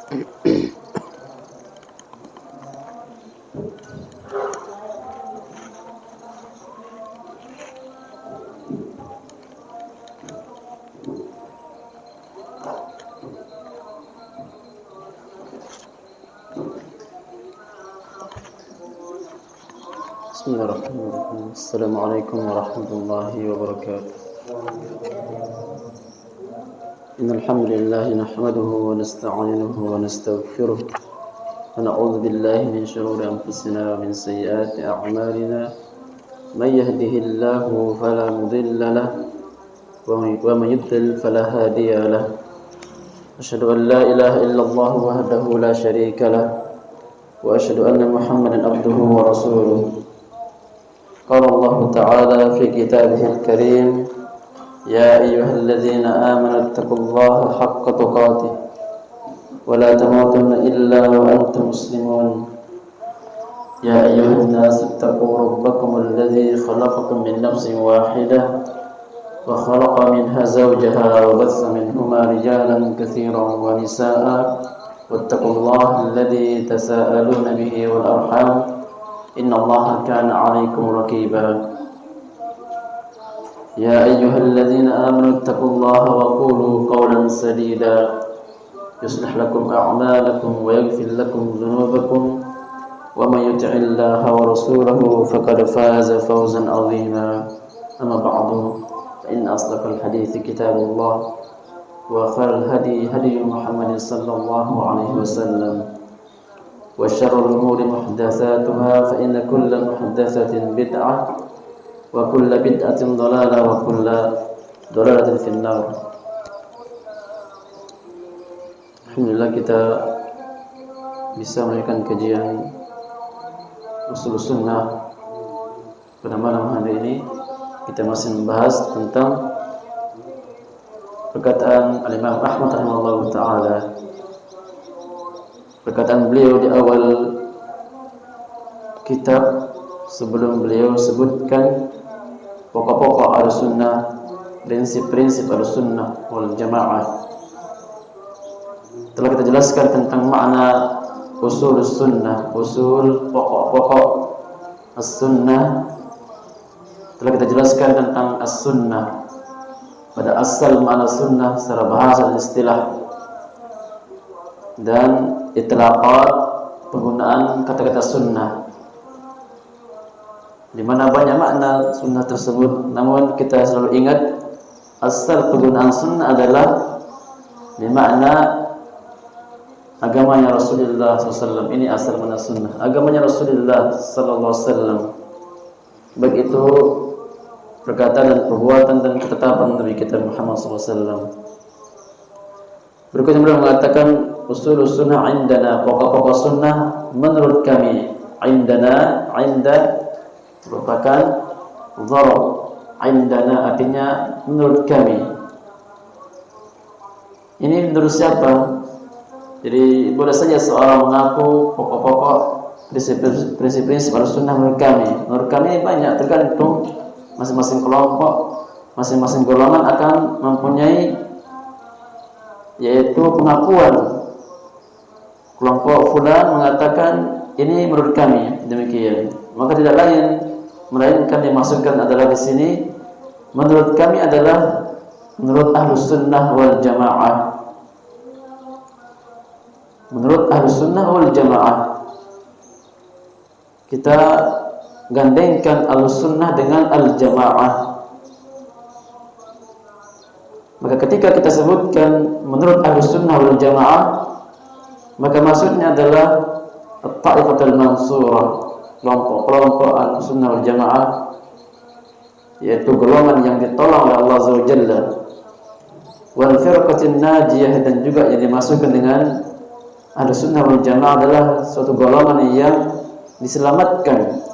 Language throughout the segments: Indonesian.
Bismillahirrahmanirrahim. Assalamualaikum warahmatullahi wabarakatuh. Innal hamdalillah nahmaduhu wa nasta'inuhu wa nastaghfiruh wa na'udzu billahi min shururi anfusina wa min sayyiati a'malina. May yahdihillahu fala mudilla lahu wa may yudlil fala hadiya lahu. Asyhadu an la ilaha illallah wahdahu la syarika lahu wa asyhadu anna Muhammadan abduhu wa rasuluh. قال الله تعالى في كتابه الكريم يا أيها الذين آمنوا اتقوا الله حق تقاته ولا تموتن إلا وأنتم مسلمون يا أيها الناس اتقوا ربكم الذي خلقكم من نفس واحدة وخلق منها زوجها وبث منهما رجالا كثيرا ونساء واتقوا الله الذي تساءلون به والأرحام إن الله كان عليكم رقيبا يا أيها الذين آمنوا اتقوا الله وقولوا قولا سديدا يصلح لكم أعمالكم ويغفر لكم ذنوبكم ومن يطع الله ورسوله فقد فاز فوزا عظيما أما بعد فإن أصدق الحديث كتاب الله وخير الهدي هدي محمد صلى الله عليه وسلم وشر الأمور محدثاتها فإن كل محدثة بدعة وكل بدعة ضلالة وكل ضلالة في النار. Alhamdulillah kita bisa melakukan kajian usul sunnah pada malam hari ini. Kita masih membahas tentang perkataan Al-Imam Ahmad rahimahullah ta'ala. Perkataan beliau di awal kitab sebelum beliau sebutkan pokok-pokok Ahlussunnah, prinsip-prinsip Ahlussunnah wal Jamaah. Telah kita jelaskan tentang makna usul sunnah, usul pokok-pokok as-sunnah. Telah kita jelaskan tentang as-sunnah, pada asal makna sunnah secara bahasa dan istilah, dan itlaqat penggunaan kata-kata sunnah, di mana banyak makna sunnah tersebut. Namun kita selalu ingat asal penggunaan sunnah adalah di makna agamanya Rasulullah SAW. Ini asal makna sunnah, agamanya Rasulullah SAW, baik itu perkataan dan perbuatan dan ketetapan Nabi kita Muhammad SAW. Berikutnya beliau mengatakan usul sunnah indana, pokok-pokok sunnah menurut kami. Indana, inda merupakan dharab, indana artinya menurut kami. Ini menurut siapa? Jadi boleh saja seorang mengaku pokok-pokok prinsip-prinsip sunnah menurut kami. Menurut kami banyak, tergantung masing-masing kelompok, masing-masing golongan akan mempunyai yaitu pengakuan. Kelompok fulan mengatakan ini menurut kami demikian, maka tidak lain melainkan dimaksudkan adalah di sini menurut kami adalah menurut Ahlus Sunnah wal Jamaah. Menurut Ahlus Sunnah wal Jamaah, kita gandengkan Ahlus Sunnah dengan Al Jamaah. Maka ketika kita sebutkan menurut Ahlus Sunnah wal Jamaah, maka maksudnya adalah At-Ta'ifatul Mansurah, kelompok-kelompok Ahlus Sunnah wal Jamaah, yaitu golongan yang ditolong oleh Allah Azza wa Jalla. Wal firqatin najiyah, dan juga yang dimasukkan dengan Ahlus Sunnah wal Jamaah adalah suatu golongan yang diselamatkan,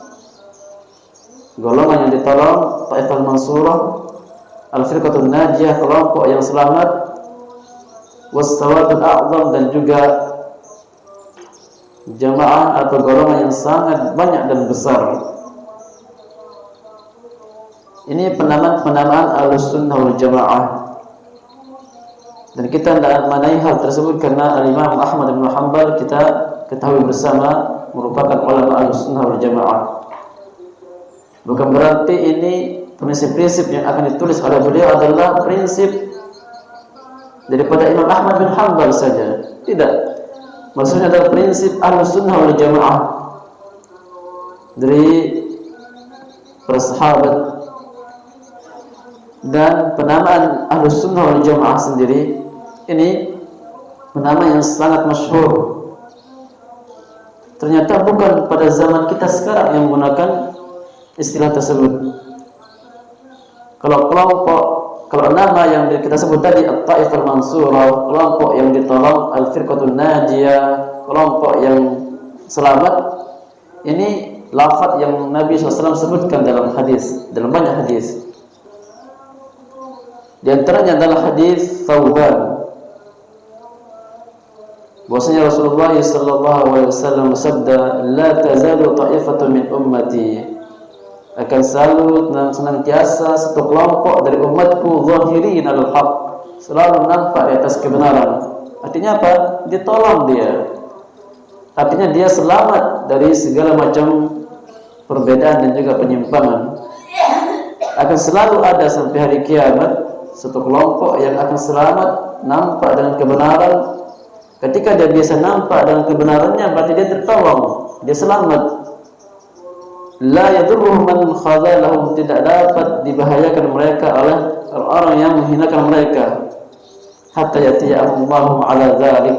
golongan yang ditolong, Ta'ifatul Mansurah, Al-Firqatul Najiyah, kelompok yang selamat, Was-Sawadul A'zam, dan juga jamaah atau golongan yang sangat banyak dan besar. Ini penamaan Ahlus Sunnah wal Jamaah. Dan kita tidak mengenai hal tersebut karena Al-Imam Ahmad bin Hanbal kita ketahui bersama merupakan ulama Ahlussunnah wal Jamaah. Bukan berarti ini prinsip-prinsip yang akan ditulis oleh beliau adalah prinsip daripada Imam Ahmad bin Hanbal saja. Tidak. Maksudnya adalah prinsip Ahlussunnah wal Jamaah dari para sahabat, dan penamaan Ahlussunnah wal Jamaah sendiri ini penamaan yang sangat masyhur. Ternyata bukan pada zaman kita sekarang yang menggunakan istilah tersebut. Kalau nama yang kita sebut tadi At-Taifah Al-Mansurah, kelompok yang ditolong, Al-Firqatun Najiyah, kelompok yang selamat, ini lafaz yang Nabi SAW sebutkan dalam hadis, dalam banyak hadis. Di antaranya adalah hadis Thawban, bahwasanya Rasulullah SAW bersabda, "La tazalu ta'ifatun min ummati," akan selalu senantiasa satu kelompok dari umatku zahirin al-haq, selalu nampak di atas kebenaran. Artinya apa? Ditolong dia. Artinya dia selamat dari segala macam perbedaan dan juga penyimpangan. Akan selalu ada sampai hari kiamat satu kelompok yang akan selamat, nampak dengan kebenaran. Ketika dia biasa nampak dengan kebenarannya, berarti dia tertolong, dia selamat. La yadurruhum man khadhalahum, tidak dapat dibahayakan mereka oleh orang yang menghinakan mereka. Hatta yatiya Allahu ala dzalik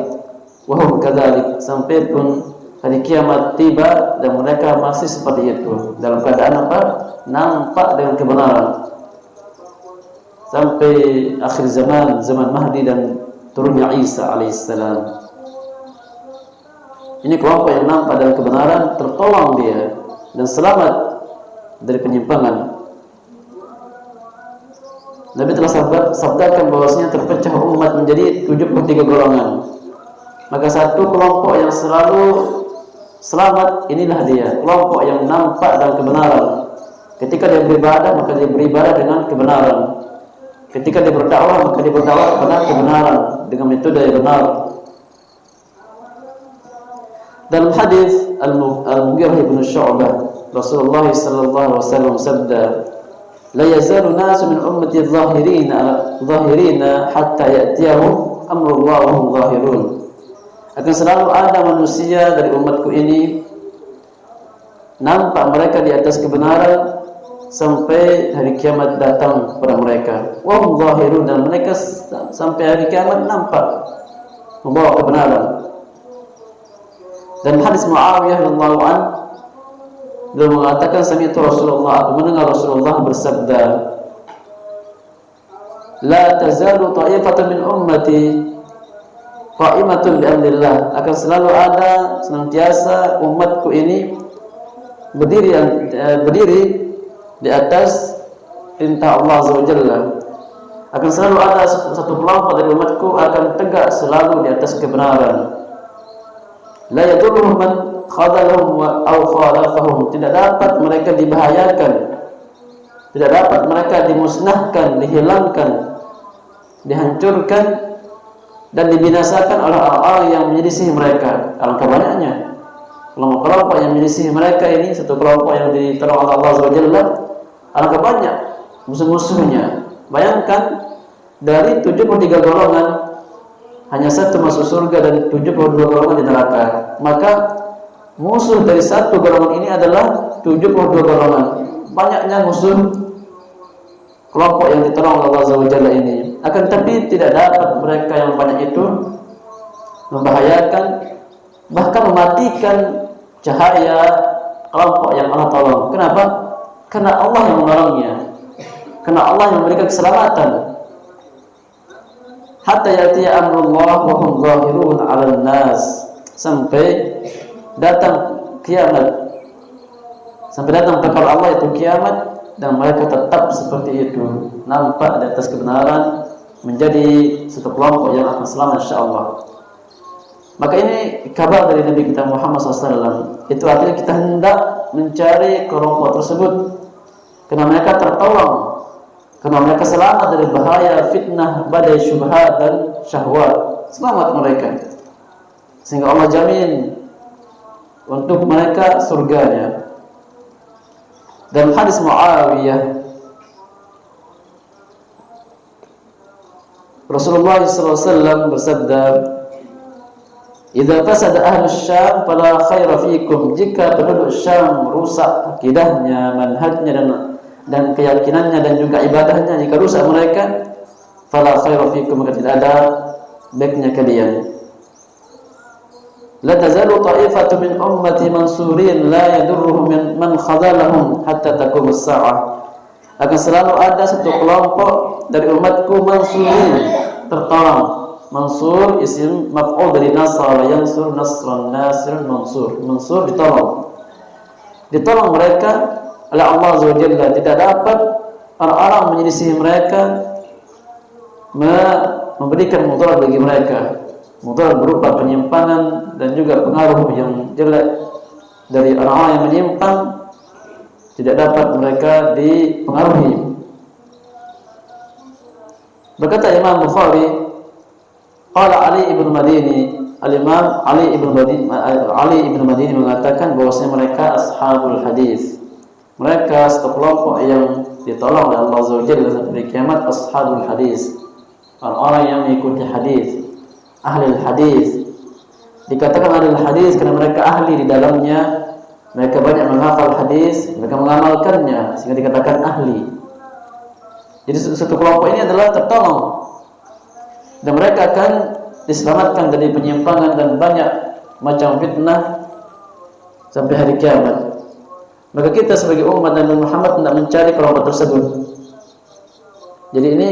wa hum kadzalik, sampai pun hari kiamat tiba dan mereka masih seperti itu, dalam keadaan apa? Nampak dengan kebenaran. Sampai akhir zaman, zaman Mahdi dan turunnya Isa alaihissalam. Ini kelompok yang nampak dalam kebenaran, tertolong dia dan selamat dari penyimpangan. Nabi telah sabdakan bahwasanya terpecah umat menjadi 73 golongan. Maka satu kelompok yang selalu selamat, inilah dia, kelompok yang nampak dalam kebenaran. Ketika dia beribadah, maka dia beribadah dengan kebenaran. Ketika dia berdakwah, maka dia berdakwah kepada kebenaran dengan metode yang benar. Dalam hadis Al-Mughirah bin Syu'bah, Rasulullah sallallahu alaihi wasallam sabda, "La yazalu nasu min ummati dhahirina hatta ya'tiyahum amrullah wa hum dhahirun." Akan selalu ada manusia dari umatku ini nampak mereka di atas kebenaran sampai hari kiamat datang kepada mereka. Wa hum dhahirun, dan mereka sampai hari kiamat nampak membawa kebenaran. Dan hadis Muawiyah radhiyallahu anhu, dia mengatakan, sami'tu Rasulullah, aku mendengar Rasulullah bersabda, "La tazalu ta'ifatun min ummati qa'imatun bi amrillah." Akan selalu ada senantiasa umatku ini berdiri di atas perintah Allah Azza wa Jalla. Akan selalu ada satu kelompok dari umatku akan tegak selalu di atas kebenaran. La yadurruhum man khadalahum aw khalafahum, tidak dapat mereka dibahayakan, tidak dapat mereka dimusnahkan, dihilangkan, dihancurkan dan dibinasakan oleh orang-orang yang menyelisih mereka. Alangkah banyaknya kelompok-kelompok yang menyelisih mereka ini, satu kelompok yang ditolong oleh Allah Azza wa Jalla, alangkah banyak musuh-musuhnya. Bayangkan, dari 73 golongan hanya satu masuk surga dan 72 golongan di neraka. Maka musuh dari satu golongan ini adalah 72 golongan. Banyaknya musuh kelompok yang ditolong oleh Allah Azza wa Jalla ini. Akan tapi tidak dapat mereka yang banyak itu membahayakan, bahkan mematikan cahaya kelompok yang Allah tolong. Kenapa? Karena Allah yang menolongnya, karena Allah yang memberikan keselamatan. Hatta yatiya amrullah wa hum zahirun 'alan nas, sampai datang kiamat, sampai datang perkara Allah itu kiamat, dan mereka tetap seperti itu, nampak di atas kebenaran, menjadi satu kelompok yang akan selamat insyaallah. Maka ini kabar dari Nabi kita Muhammad SAW. Itu artinya kita hendak mencari kelompok tersebut, karena mereka tertolong Karena mereka selamat dari bahaya fitnah, badai syubhat dan syahwat. Selamat mereka. Sehingga Allah jamin untuk mereka surganya. Dalam hadis Muawiyah, Rasulullah SAW bersabda, "Idza fasada ahlus Syam fala khaira fikum." Jika penduduk Syam rusak akidahnya, manhajnya dan keyakinannya dan juga ibadahnya, jika rusak mereka, fala khaira fikum, maka tidak ada baiknya kalian. La tazalu ta'ifatu min ummati mansurin la yadurruhum man khadalahum hatta taqum as-sa'ah. Akan selalu ada satu kelompok dari umatku mansurin, tertolong. Mansur isim maf'ul dari nasara, yansur, nasran, nasir, mansur. Mansur ditolong. Ditolong mereka oleh Allah Azza wa Jalla. Tidak dapat orang-orang menyelisihi mereka, memberikan mudarat bagi mereka. Mudarat berupa penyimpangan dan juga pengaruh yang jelek dari orang-orang yang menyimpang, tidak dapat mereka dipengaruhi. Berkata Imam Bukhari, qala Ali ibn Madini, al-Imam Ali ibn Madini mengatakan bahwasanya mereka ashabul hadis. Mereka satu kelompok yang ditolong oleh Allah Azza wa Jalla sampai kiamat, ashabul hadis. Orang-orang yang mengikuti hadis, ahli hadis. Dikatakan ahli hadis karena mereka ahli di dalamnya, mereka banyak menghafal hadis, mereka mengamalkannya, sehingga dikatakan ahli. Jadi satu kelompok ini adalah tertolong, dan mereka akan diselamatkan dari penyimpangan dan banyak macam fitnah sampai hari kiamat. Maka kita sebagai umat Nabi Muhammad tidak mencari kelompok tersebut. Jadi ini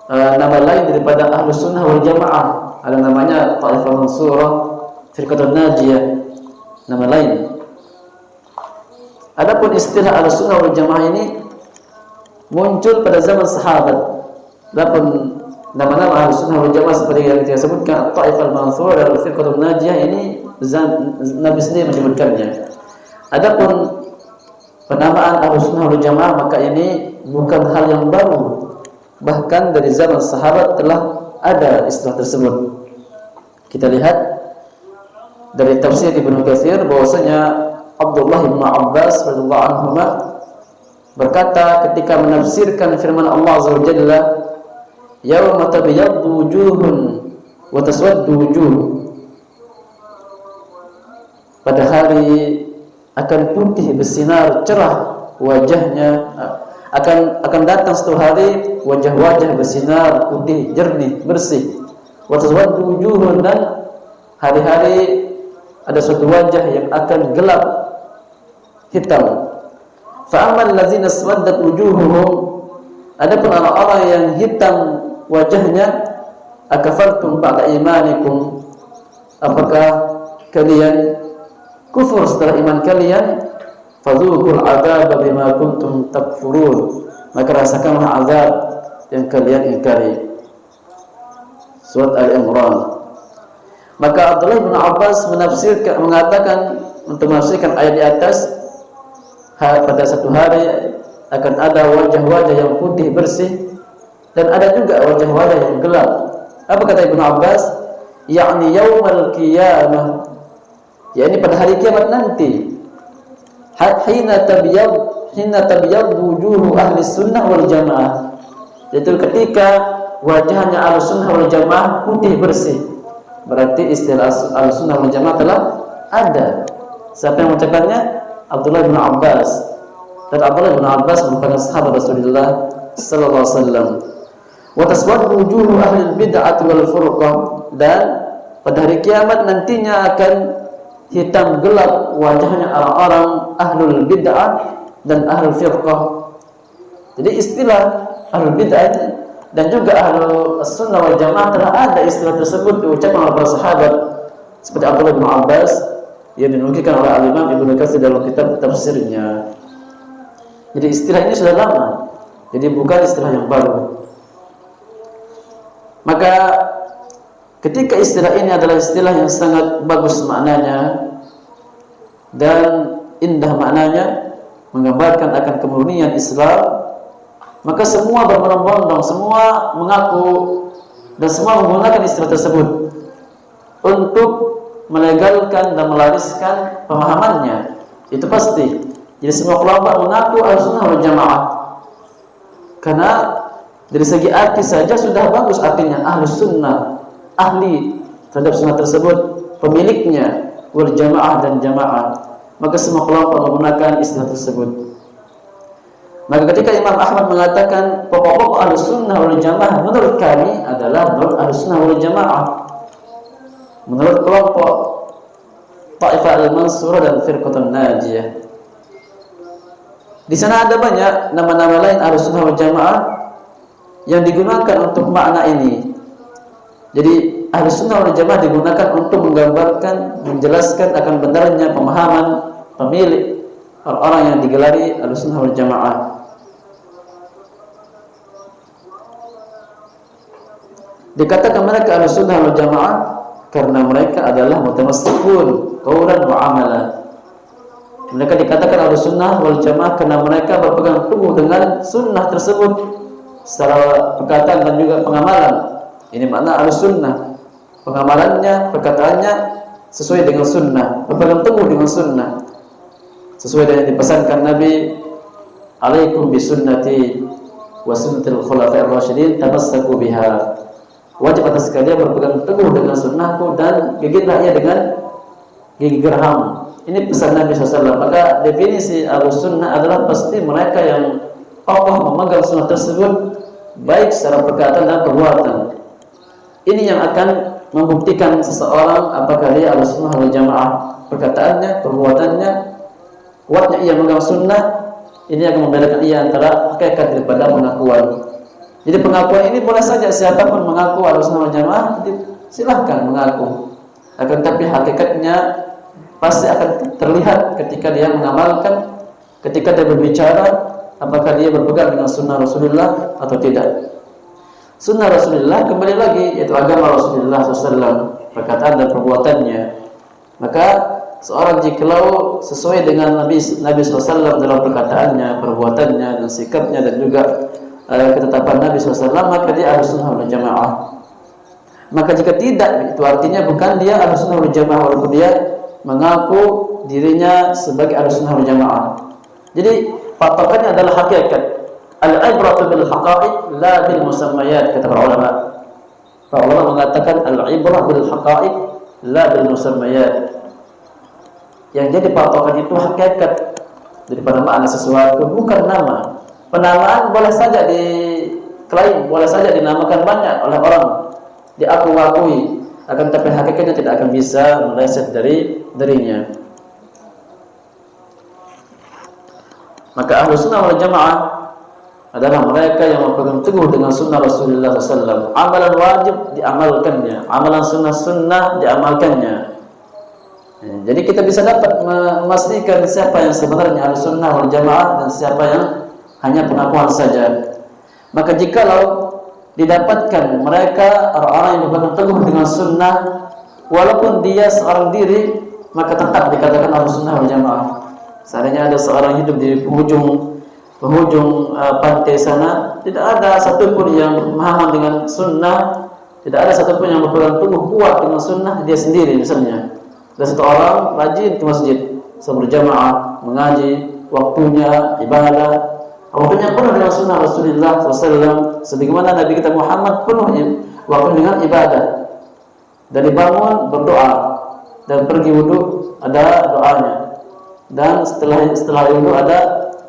nama lain daripada Ahlus Sunnah wal Jamaah. Ada namanya Ta'ifah Mansurah, Firqatun Najiyah, nama lain. Adapun istilah Ahlus Sunnah wal Jamaah ini muncul pada zaman sahabat. Adapun nama-nama Ahlus Sunnah wal Jamaah seperti yang kita sebutkan, Ta'ifah Mansurah dan Firqatun Najiyah, ini Nabi sendiri menyebutkannya. Adapun penamaan Ahlus Sunnah wal Jamaah, maka ini bukan hal yang baru. Bahkan dari zaman sahabat telah ada istilah tersebut. Kita lihat dari tafsir Ibnu Katsir bahwasanya Abdullah bin Abbas radhiyallahu anhu berkata ketika menafsirkan firman Allah Azza wa Jalla, "Yauma tabyaddu wujuhun wa taswaddu wujuh." Pada hari akan putih bersinar cerah wajahnya, akan datang satu hari wajah-wajah bersinar putih jernih bersih. Wa taswaddu wujuhun, dan hari-hari ada suatu wajah yang akan gelap hitam. Fa ammal ladzina aswaddat wujuhuhum, adapun orang-orang yang hitam wajahnya, akafartum ba'da imanikum, apakah kalian kufur setelah iman kalian? Fadzuqul adzaba bima kuntum takfurun, maka rasakanlah azab yang kalian ingkari. Surat Al-Imran. Maka Abdullah bin Abbas mengatakan untuk menafsirkan ayat di atas, pada satu hari akan ada wajah-wajah yang putih bersih dan ada juga wajah-wajah yang gelap. Apa kata Ibnu Abbas? Yakni yaumal qiyamah, yakni pada hari kiamat nanti. Hina tabyad wujuhu ahli sunnah wal jamaah, yaitu ketika wajahnya ahli sunnah wal jamaah putih bersih. Berarti istilah ahli sunnah wal jamaah telah ada. Siapa yang mengucapkannya? Abdullah bin Abbas. Dan Abdullah bin Abbas merupakan sahabat Rasulullah sallallahu alaihi wasallam. Wa taswaddu wujuhu ahli bid'ah wal furqah, dan pada hari kiamat nantinya akan hitam gelap wajahnya orang-orang ahlul bid'ah dan ahlul firqah. Jadi istilah ahlul bid'ah dan juga ahlul sunnah wal jamaah telah ada istilah tersebut diucapkan oleh para sahabat seperti Abdullah bin Abbas yang dinukilkan oleh Al-Imam Ibnu Katsir dalam kitab tafsirnya. Jadi istilah ini sudah lama, jadi bukan istilah yang baru. Maka ketika istilah ini adalah istilah yang sangat bagus maknanya dan indah maknanya, menggambarkan akan kemurnian Islam, Maka semua berbondong-bondong, semua mengaku dan semua menggunakan istilah tersebut untuk melegalkan dan melariskan pemahamannya. Itu pasti. Jadi semua kelompok mengaku Ahlussunnah wal Jamaah. Karena dari segi arti saja sudah bagus artinya Ahlus Sunnah, ahli terhadap sunnah tersebut, pemiliknya, wal Jamaah dan Jamaah. Maka semua kelompok menggunakan istilah tersebut. Maka ketika Imam Ahmad mengatakan pokok-pokok Ahlus Sunnah wal Jamaah menurut kami adalah menurut Ahlus Sunnah wal Jamaah. Menurut kelompok Taifah al-Mansurah dan Firqatun Najiyah. Di sana ada banyak nama-nama lain Ahlus Sunnah wal Jamaah yang digunakan untuk makna ini. Jadi Ahlus Sunnah wal Jamaah digunakan untuk menggambarkan, menjelaskan akan benarnya pemahaman pemilik orang-orang yang digelari Ahlus Sunnah wal Jamaah. Dikatakan mereka Ahlus Sunnah wal Jamaah karena mereka adalah mutamassikun qaulan wa amalan. Mereka dikatakan Ahlus Sunnah wal Jamaah karena mereka berpegang teguh dengan sunnah tersebut secara perkataan dan juga pengamalan. Ini makna Ahlus Sunnah. Pengamalannya, perkataannya sesuai dengan sunnah, berpegang teguh dengan sunnah, sesuai dengan yang dipesankan Nabi, alaikum bisunnati wa sunnatil khulafa'ir rasyidin tamassaku biha. Wajib atas kalian berpegang teguh dengan sunnahku dan gigitlah ia dengan gigi geraham. Ini pesan Nabi SAW. Maka definisi Ahlus Sunnah adalah pasti mereka yang kokoh memegang sunnah tersebut, baik secara perkataan dan perbuatan. Ini yang akan membuktikan seseorang apakah dia Ahlus Sunnah wal Jamaah. Perkataannya, perbuatannya, kuatnya ia memegang sunnah. Ini akan membedakan ia antara hakikat daripada pengakuan. Jadi pengakuan ini boleh saja siapapun mengaku Ahlus Sunnah wal Jamaah, silahkan mengaku. Akan tapi hakikatnya pasti akan terlihat ketika dia mengamalkan, ketika dia berbicara, apakah dia berpegang dengan sunnah Rasulullah atau tidak. Sunnah Rasulullah kembali lagi, yaitu agama Rasulullah SAW, perkataan dan perbuatannya. Maka seorang jikalau sesuai dengan Nabi SAW dalam perkataannya, perbuatannya, dan sikapnya, dan juga ketetapan Nabi SAW, maka dia Ahlus Sunnah wal Jamaah. Maka jika tidak, itu artinya bukan dia Ahlus Sunnah wal Jamaah, walaupun dia mengaku dirinya sebagai Ahlus Sunnah wal Jamaah. Jadi patokannya adalah hakikat. Al-ibratu bil haqa'iq la bil musammayat, kata para ulama. Para ulama mengatakan al-ibrah bil haqa'iq la bil musammayat. Yang jadi patokan itu hakikat daripada makna sesuatu, bukan nama. Penamaan boleh saja diklaim, boleh saja dinamakan banyak oleh orang, diakui, akan tapi hakikatnya tidak akan bisa meleset darinya. Maka Ahlus Sunnah wal Jamaah adalah mereka yang berpegang teguh dengan sunnah Rasulullah SAW. Amalan wajib diamalkannya, amalan sunnah diamalkannya. Jadi kita bisa dapat memastikan siapa yang sebenarnya Ahlus Sunnah wal Jamaah dan siapa yang hanya pengakuan saja. Maka jikalau didapatkan mereka orang-orang yang berpegang teguh dengan sunnah, walaupun dia seorang diri, maka tetap dikatakan Ahlus Sunnah wal Jamaah. Seandainya ada seorang hidup di penghujung pantai sana, tidak ada satupun yang berpemahaman dengan sunnah, tidak ada satupun yang berpegang teguh kuat dengan sunnah, dia sendiri misalnya. Ada satu orang rajin ke masjid, berjamaah, mengaji, waktunya ibadah, waktunya penuh dengan sunnah Rasulullah SAW, sebagaimana Nabi kita Muhammad penuh waktu dengan ibadah. Dari bangun berdoa dan pergi wudhu ada doanya, dan setelah itu ada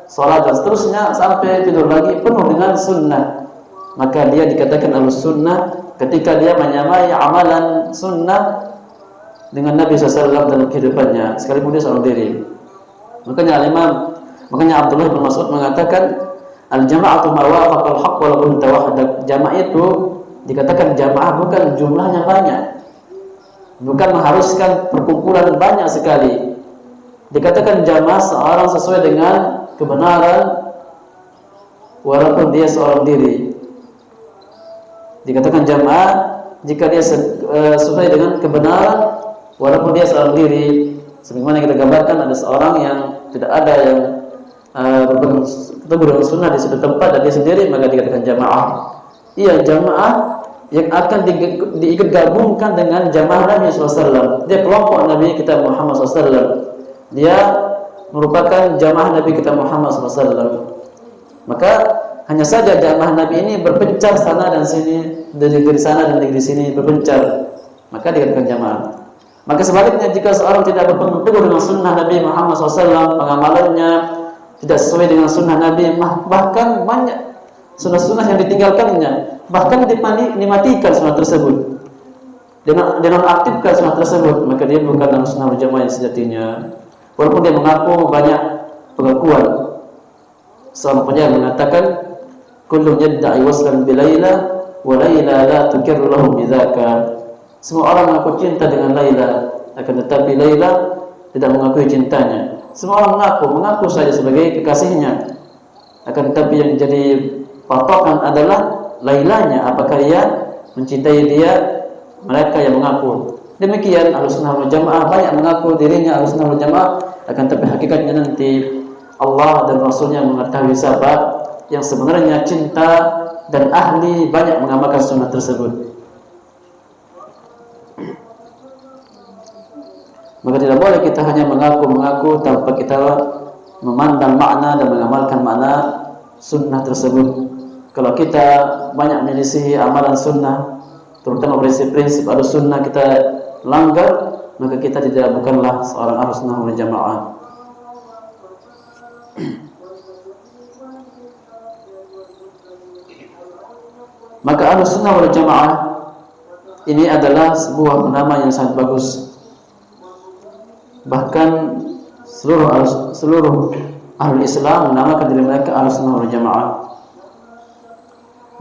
sholat dan seterusnya sampai tidur lagi penuh dengan sunnah. Maka dia dikatakan Ahlus Sunnah ketika dia menyamai amalan sunnah dengan Nabi SAW dalam kehidupannya, sekalipun dia seorang diri. Makanya Abdullah bin Mas'ud mengatakan al-jama'atu ma wafaqal haqq wa lam tawahhadak. Jamaah itu dikatakan jamaah bukan jumlahnya banyak, bukan mengharuskan perkumpulan banyak sekali. Dikatakan jamaah seorang sesuai dengan kebenaran walaupun dia seorang diri. Dikatakan jamaah jika dia sesuai dengan kebenaran walaupun dia seorang diri. Sebagaimana kita gambarkan, ada seorang yang tidak ada yang bertemu dengan sunnah di suatu tempat dan dia sendiri, maka dikatakan jamaah. Iya, jamaah yang akan diikut gabungkan dengan jamaah Nabi SAW. Dia kelompok Nabi kita Muhammad SAW. Dia merupakan jamaah Nabi kita Muhammad SAW. Maka hanya saja jamaah Nabi ini berpencar sana dan sini, dari sana dan dari sini berpencar, maka dikatakan jamaah. Maka sebaliknya, jika seorang tidak berpegang teguh dengan sunnah Nabi Muhammad SAW, pengamalannya tidak sesuai dengan sunnah Nabi, bahkan banyak sunnah-sunnah yang ditinggalkannya, bahkan dimatikan sunnah tersebut, dinonaktifkan sunnah tersebut, maka dia bukan dalam sunnah berjamaah yang sejatinya. Walaupun dia mengaku banyak pengakuan. Seorang penyair mengatakan, kullu yadda'i waslan bi Laila wa Laila la tukirru lahu bidzaka. Semua orang mengaku cinta dengan Laila, akan tetapi Laila tidak mengakui cintanya. Semua orang mengaku saja sebagai kekasihnya, akan tetapi yang jadi patokan adalah Lailanya, apakah ia mencintai dia. Mereka yang mengaku demikian. Ahlussunnah wal jamaah banyak mengaku dirinya ahlussunnah wal jamaah, akan tetapi hakikatnya nanti Allah dan Rasulnya mengetahui siapa yang sebenarnya cinta dan ahli banyak mengamalkan sunnah tersebut. Maka tidak boleh kita hanya mengaku tanpa kita memandang makna dan mengamalkan makna sunnah tersebut. Kalau kita banyak menyelisihi amalan sunnah, terutama prinsip-prinsip Ahlussunnah kita langgar, maka kita bukanlah seorang Ahlussunnah wal Jamaah. Maka Ahlussunnah wal Jamaah ini adalah sebuah nama yang sangat bagus. Bahkan seluruh ahli Islam menamakan diri mereka Ahlussunnah wal Jamaah.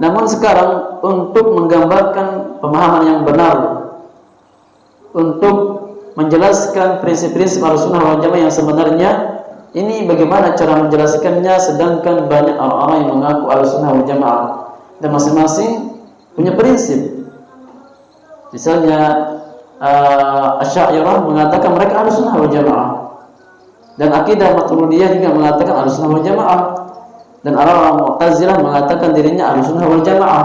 Namun sekarang, untuk menggambarkan pemahaman yang benar, untuk menjelaskan prinsip-prinsip Ahlussunnah wal Jamaah yang sebenarnya, ini bagaimana cara menjelaskannya, sedangkan banyak orang-orang yang mengaku Ahlussunnah wal Jamaah dan masing-masing punya prinsip. Misalnya Asy'ariyah mengatakan mereka Ahlussunnah wal Jamaah, dan akidah Maturidiyah juga mengatakan Ahlussunnah wal Jamaah, dan orang-orang Mu'tazilah mengatakan dirinya Ahlussunnah wal Jamaah.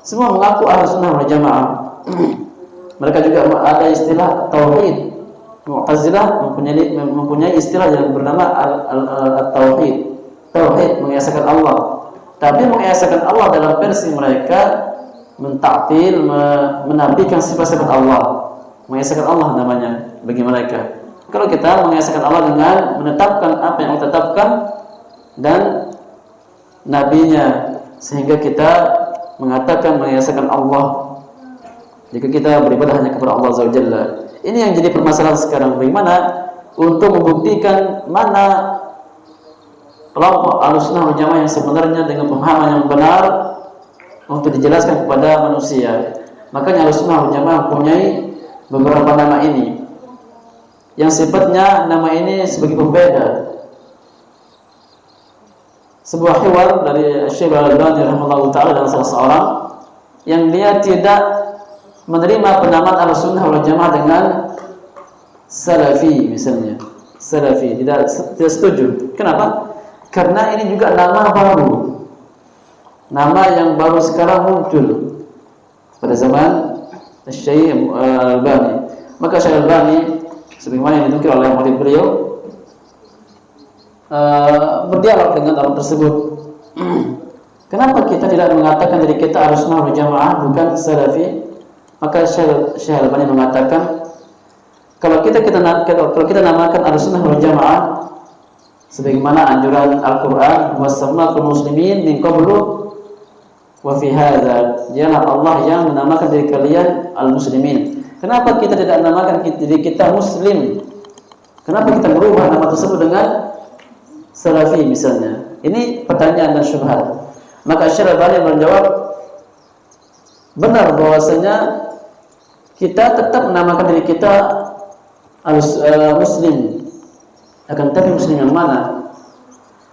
Semua mengaku Ahlussunnah wal Jamaah. Mereka juga ada istilah tauhid. Mu'tazilah mempunyai istilah yang bernama at-tauhid. Tauhid, mengesahkan Allah. Tapi mengesahkan Allah dalam versi mereka mentaktil, menafikan sifat-sifat Allah. Mengesahkan Allah namanya bagi mereka. Kalau kita mengesahkan Allah dengan menetapkan apa yang Allah tetapkan dan nabinya, sehingga kita mengatakan mengesahkan Allah jika kita beribadah hanya kepada Allah Azza wa Jalla. Ini yang jadi permasalahan sekarang, bagaimana untuk membuktikan mana kelompok Ahlussunnah wal Jamaah yang sebenarnya dengan pemahaman yang benar untuk dijelaskan kepada manusia. Makanya Ahlussunnah wal Jamaah mempunyai beberapa nama ini, yang sifatnya nama ini sebagai pembeda. Sebuah hiwar dari Syekh Al-Albani rahimahullah ta'ala dan salah seorang yang dia tidak menerima penamaan Ahlussunnah wal Jamaah dengan Salafi misalnya. Salafi tidak setuju. Kenapa? Karena ini juga nama baru, nama yang baru sekarang muncul pada zaman Syekh Al-Albani. Maka Syekh Al-Albani, sebagaimana yang dinukil oleh murid beliau, berdialog dengan orang tersebut. Kenapa kita tidak mengatakan diri kita Ahlussunnah wal Jamaah bukan Salafi? Maka Syekh Al-Albani mengatakan, kalau kita namakan Ahlussunnah wal Jamaah sebagaimana anjuran Al-Qur'an, wasammakum muslimin min qablu wa fi hadza, dialah Allah yang menamakan diri kalian al-muslimin. Kenapa kita tidak menamakan diri kita muslim? Kenapa kita merubah nama tersebut dengan Salafi misalnya? Ini pertanyaan dan syubhat. Maka Syekh Al-Albani menjawab, benar bahwasanya kita tetap menamakan diri kita muslim. Akan tetapi muslim yang mana?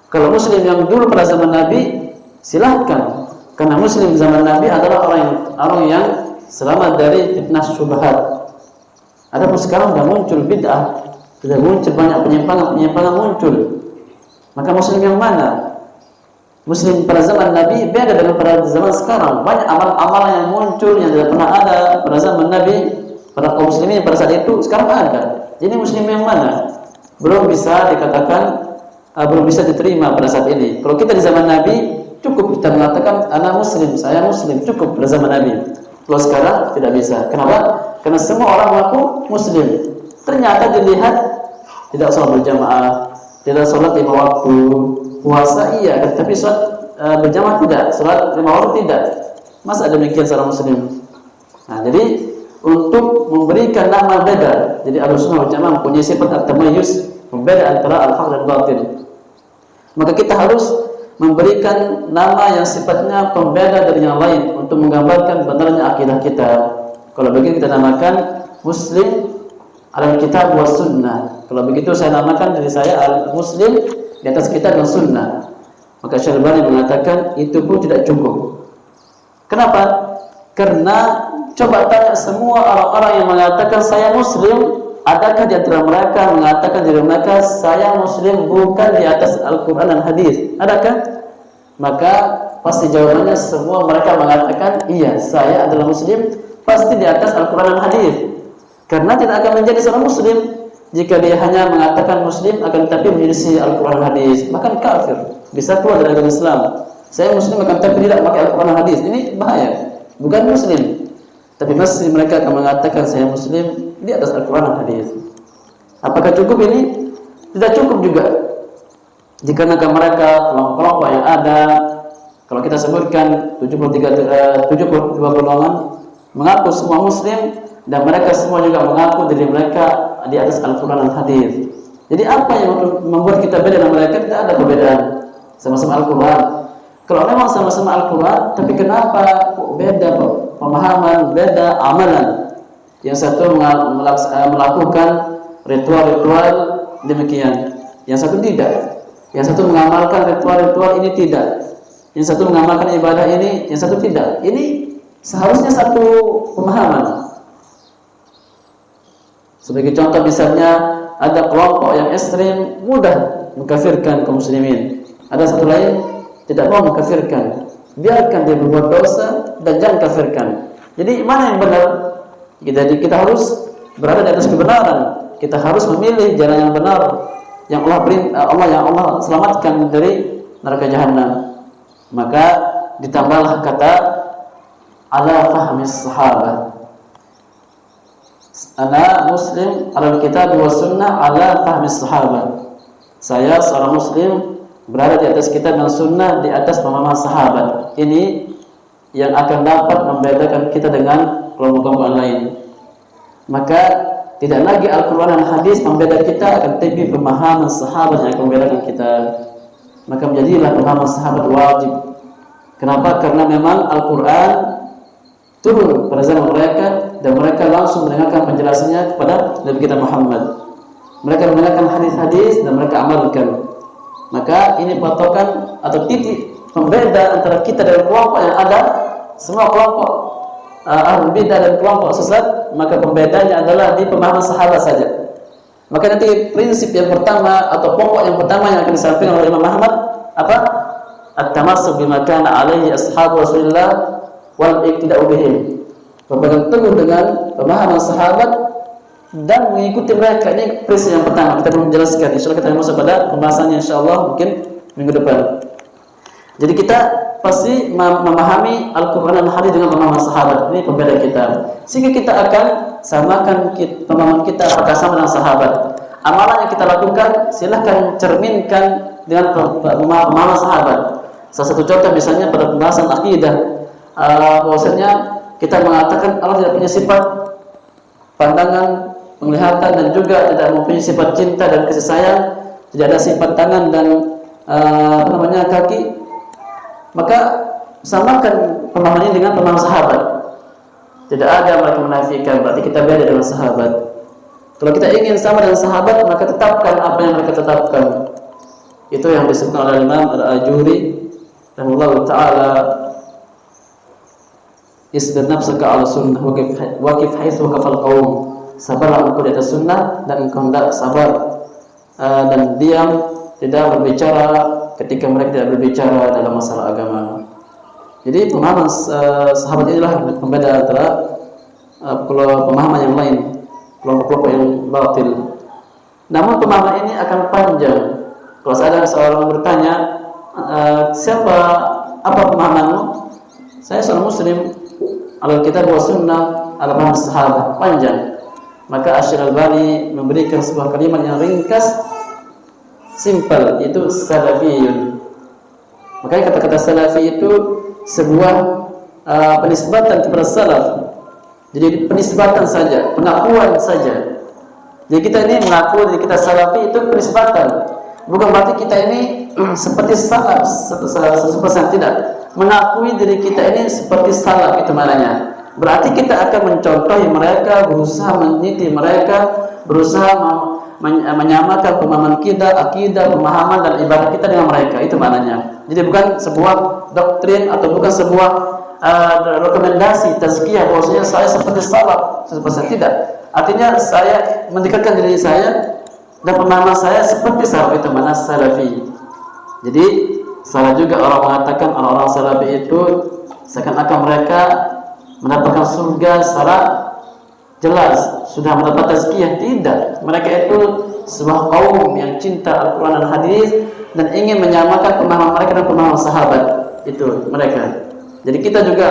Kalau muslim yang dulu pada zaman Nabi, silahkan. Karena muslim zaman Nabi adalah orang yang selamat dari fitnah syubhat. Adapun sekarang sudah muncul bid'ah, sudah muncul banyak penyimpangan muncul. Maka muslim yang mana? Muslim pada zaman Nabi beda dengan pada zaman sekarang. Banyak amal-amalan yang muncul yang tidak pernah ada pada zaman Nabi, pada kaum muslimin pada saat itu, sekarang ada. Jadi muslim yang mana? Belum bisa dikatakan, belum bisa diterima pada saat ini. Kalau kita di zaman Nabi, cukup kita mengatakan anak muslim, saya muslim, cukup pada zaman Nabi. Kalau sekarang tidak bisa. Kenapa? Karena semua orang mengaku muslim. Ternyata dilihat tidak sholat berjamaah, tidak sholat 5 waktu, puasa iya, tapi sholat berjamaah tidak, sholat 5 waktu tidak. Masa demikian seorang muslim? Nah, jadi untuk memberikan nama beda, jadi Ahlussunnah wal Jamaah mempunyai sifat at-tamayyuz, membeda antara al-haq dan batil. Maka kita harus memberikan nama yang sifatnya pembeda dari yang lain untuk menggambarkan benarnya akidah kita. Kalau begitu kita namakan muslim alal kitab was sunnah. Kalau begitu saya namakan diri saya al-muslim di atas kitab dan sunnah. Maka Syalbani mengatakan itu pun tidak cukup. Kenapa? Karena coba tanya semua orang-orang yang mengatakan saya muslim, adakah di antara mereka mengatakan diri mereka saya muslim bukan di atas Al-Quran dan hadis? Adakah? Maka pasti jawabannya semua mereka mengatakan iya, saya adalah muslim pasti di atas Al-Quran dan hadis. Karena tidak akan menjadi seorang muslim jika dia hanya mengatakan muslim akan tetapi menyelisih Al-Quran dan hadis, bahkan kafir, bisa keluar dari agama Islam. Saya muslim akan tetapi tidak pakai Al-Quran dan hadis, ini bahaya, bukan muslim. Tapi masih mereka akan mengatakan saya muslim di atas Al-Quran dan hadis. Apakah cukup ini? Tidak cukup juga. Jika mereka kelompok yang ada, kalau kita sebutkan 72 golongan mengaku semua muslim dan mereka semua juga mengaku diri mereka di atas Al-Quran dan hadis. Jadi apa yang membuat kita beda dengan mereka? Tidak ada perbedaan. Sama-sama Al-Quran. Kalau memang sama-sama Al-Quran, tapi kenapa beda pemahaman, beda amalan? Yang satu melakukan ritual-ritual demikian, yang satu tidak. Yang satu mengamalkan ritual-ritual ini tidak. Yang satu mengamalkan ibadah ini, yang satu tidak. Ini seharusnya satu pemahaman. Sebagai contoh misalnya ada kelompok yang ekstrim mudah mengkafirkan kaum muslimin. Ada satu lain tidak mau mengkafirkan. Biarkan dia berbuat dosa dan jangan kafirkan. Jadi mana yang benar? Jadi kita harus berada di atas kebenaran. Kita harus memilih jalan yang benar, yang Allah selamatkan dari neraka jahanam. Maka ditambahlah kata ala fahmis sahabah. Ana muslim ala kitab wa sunnah ala fahmis sahabah. Saya seorang muslim berada di atas kitab dan sunnah di atas pemahaman sahabat. Ini yang akan dapat membedakan kita dengan kelompok-kelompok lain. Maka tidak lagi Al-Quran dan hadis membeda kita, akan tetapi pemahaman sahabat yang akan membedakan kita. Maka menjadilah pemahaman sahabat wajib. Kenapa? Karena memang Al-Quran turun pada zaman mereka dan mereka langsung mendengarkan penjelasannya kepada Nabi kita Muhammad. Mereka mendengarkan hadis-hadis dan mereka amalkan. Maka ini patokan atau titik pembeda antara kita dan kelompok yang ada. Semua kelompok ahlul bidah dan kelompok sesat, maka pembedanya adalah di pemahaman sahabat saja. Maka nanti prinsip yang pertama atau pokok yang pertama yang akan disampaikan oleh Imam Ahmad apa? At-tamassuk bima kana alaihi ashabu Rasulillah wal iqtida'u bihim. Berpegang teguh dengan pemahaman sahabat dan mengikuti mereka. Ini prinsip yang pertama. Kita belum menjelaskan. Insyaallah kita masuk pada pembahasannya insyaallah mungkin minggu depan. Jadi kita pasti memahami Al-Quran dan hadis dengan pemahaman sahabat. Ini pembeda kita. Sehingga kita akan samakan pemahaman kita apakah sama dengan sahabat. Amalan yang kita lakukan silahkan cerminkan dengan pemahaman sahabat. Salah satu contoh misalnya pada pembahasan akidah, bahwasanya kita mengatakan Allah tidak punya sifat pandangan, penglihatan dan juga tidak mempunyai sifat cinta dan kasih sayang, tidak ada sifat tangan dan kaki. Maka samakan pemahaman ini dengan pemahaman sahabat. Tidak ada mereka menafikan, berarti kita beda dengan sahabat. Kalau kita ingin sama dengan sahabat, maka tetapkan apa yang mereka tetapkan. Itu yang disebutkan oleh Imam Al-Ajuri rahimahullah taala, isbir nafsaka ala sunnah waqif haitsu waqafal qaum. Sabarlah engkau di atas sunnah dan engkau hendak sabar dan diam tidak berbicara ketika mereka tidak berbicara dalam masalah agama. Jadi pemahaman sahabat inilah pembeda antara pemahaman yang lain, kelompok-kelompok yang batil. Namun pemahaman ini akan panjang. Kalau ada seorang bertanya, apa pemahamanmu? Saya seorang muslim, Alkitab wa sunnah, ala paham sahabat, panjang. Maka Asy-Syalbani memberikan sebuah kalimat yang ringkas, simpel, itu salafiyun. Makanya kata-kata salafi itu sebuah penisbatan kepada salaf. Jadi penisbatan saja, pengakuan saja. Jadi kita ini mengaku diri kita salafi itu penisbatan. Bukan berarti kita ini seperti salaf 100% tidak. Mengakui diri kita ini seperti salaf itu maknanya. Berarti kita akan mencontohi mereka, berusaha meniti mereka, berusaha menyamakan pemahaman kita, akidah, pemahaman dan ibadah kita dengan mereka. Itu maknanya. Jadi bukan sebuah doktrin atau bukan sebuah rekomendasi tazkiyah bahwasanya saya seperti salaf 100% tidak. Artinya saya mendekatkan diri saya dan pemahaman saya seperti salaf, itu mana salafi. Jadi salah juga orang mengatakan orang-orang salafi itu seakan-akan mereka mendapatkan surga secara jelas, sudah mendapat tazkiyah. Tidak, mereka itu sebuah kaum yang cinta Al-Quran dan hadis dan ingin menyamakan pemahaman mereka dan pemahaman sahabat. Itu mereka. Jadi kita juga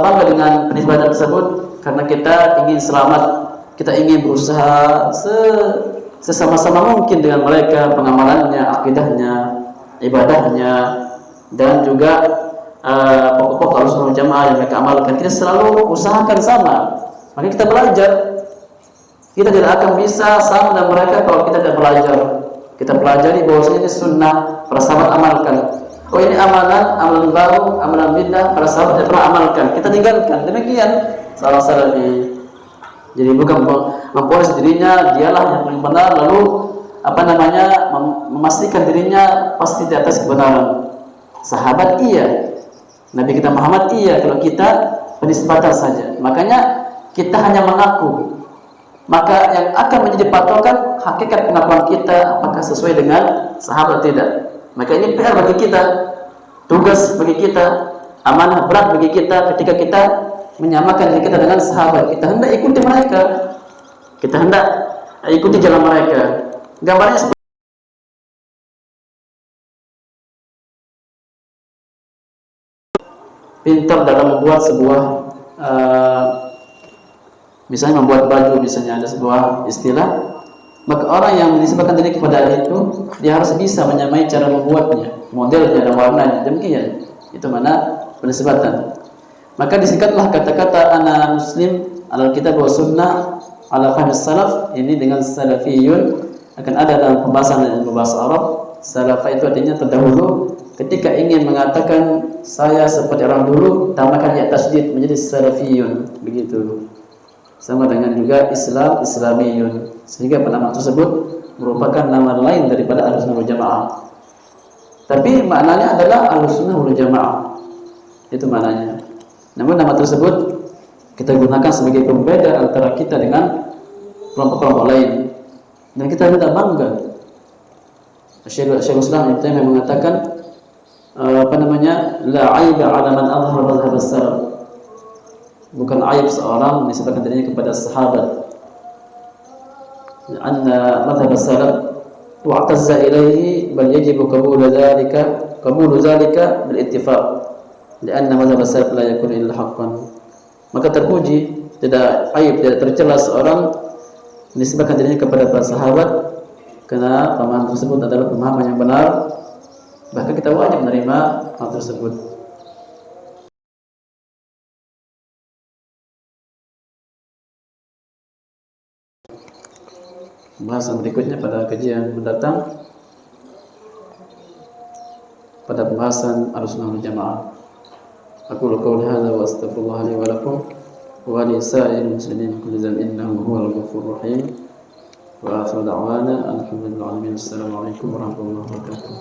bangga dengan penisbatan tersebut karena kita ingin selamat, kita ingin berusaha sesama-sama mungkin dengan mereka, pengamalannya, akidahnya, ibadahnya, dan juga pokok-pokok Ahlussunnah wal Jamaah yang mereka amalkan. Kita selalu usahakan sama. Maka kita belajar. Kita tidak akan bisa sama dengan mereka kalau kita tidak belajar. Kita pelajari bahwasanya ini sunnah, para sahabat amalkan. Oh ini amalan baru, amalan bidah, para sahabat tidak pernah amalkan. Kita tinggalkan. Demikian salah salafi. Jadi bukan memponis dirinya dialah yang paling benar, lalu memastikan dirinya pasti di atas kebenaran. Sahabat iya, Nabi kita Muhammad iya, kalau kita penisbatan saja. Makanya kita hanya mengaku. Maka yang akan menjadi patokan hakikat pengakuan kita apakah sesuai dengan sahabat atau tidak. Maka ini PR bagi kita, tugas bagi kita, amanah berat bagi kita ketika kita menyamakan diri kita dengan sahabat. Kita hendak ikuti mereka, kita hendak ikuti jalan mereka. Gambarnya seperti pintar dalam membuat sebuah misalnya membuat baju, misalnya ada sebuah istilah, maka orang yang menisbahkan diri kepada itu dia harus bisa menyamai cara membuatnya, modelnya dan warnanya. Demikian, itu mana penisbatan. Maka disingkatlah kata-kata ana muslim ala kitab wa sunnah ala fahmi salaf ini dengan salafiyun. Akan ada dalam pembahasan bahasa Arab. Salaf itu artinya terdahulu. Ketika ingin mengatakan saya seperti orang dulu, tambahkan ya tasydid menjadi salafiyun, begitu. Sama dengan juga Islam, Islamiyun. Sehingga nama tersebut merupakan nama lain daripada Ahlussunnah wal Jamaah. Tapi maknanya adalah Ahlussunnah wal Jamaah. Itu maknanya. Namun nama tersebut kita gunakan sebagai pembeda antara kita dengan kelompok-kelompok lain. Dan kita tidak bangga. Syekhul Islam Ibnu Taimiyah mengatakan la aiba 'ala man adhhara madhhab as-salaf. Bukan aib seorang menisbahkan dirinya kepada sahabat. Anna madhhab as-salaf wa'tazza ilaihi bal yajibu qabulu dzalika bil ittifaq. Karena madhhab as-salaf la yakunu illa haqqan. Maka terpuji, tidak aib, tidak tercela seorang menisbahkan dirinya kepada para sahabat karena pemahaman tersebut adalah pemahaman yang benar. Bahkan kita wajib menerima hal tersebut. Pembahasan berikutnya pada kajian mendatang pada pembahasan Ahlussunnah wal Jamaah. Aku qouli hadza wa astaghfirullah li wa lakum wa li sa'iril muslimin kulli dhanbin innahu huwal ghafurur rahim. Wa akhiru da'wana alhamdulillahi rabbil alamin. Assalamu alaikum warahmatullahi wabarakatuh.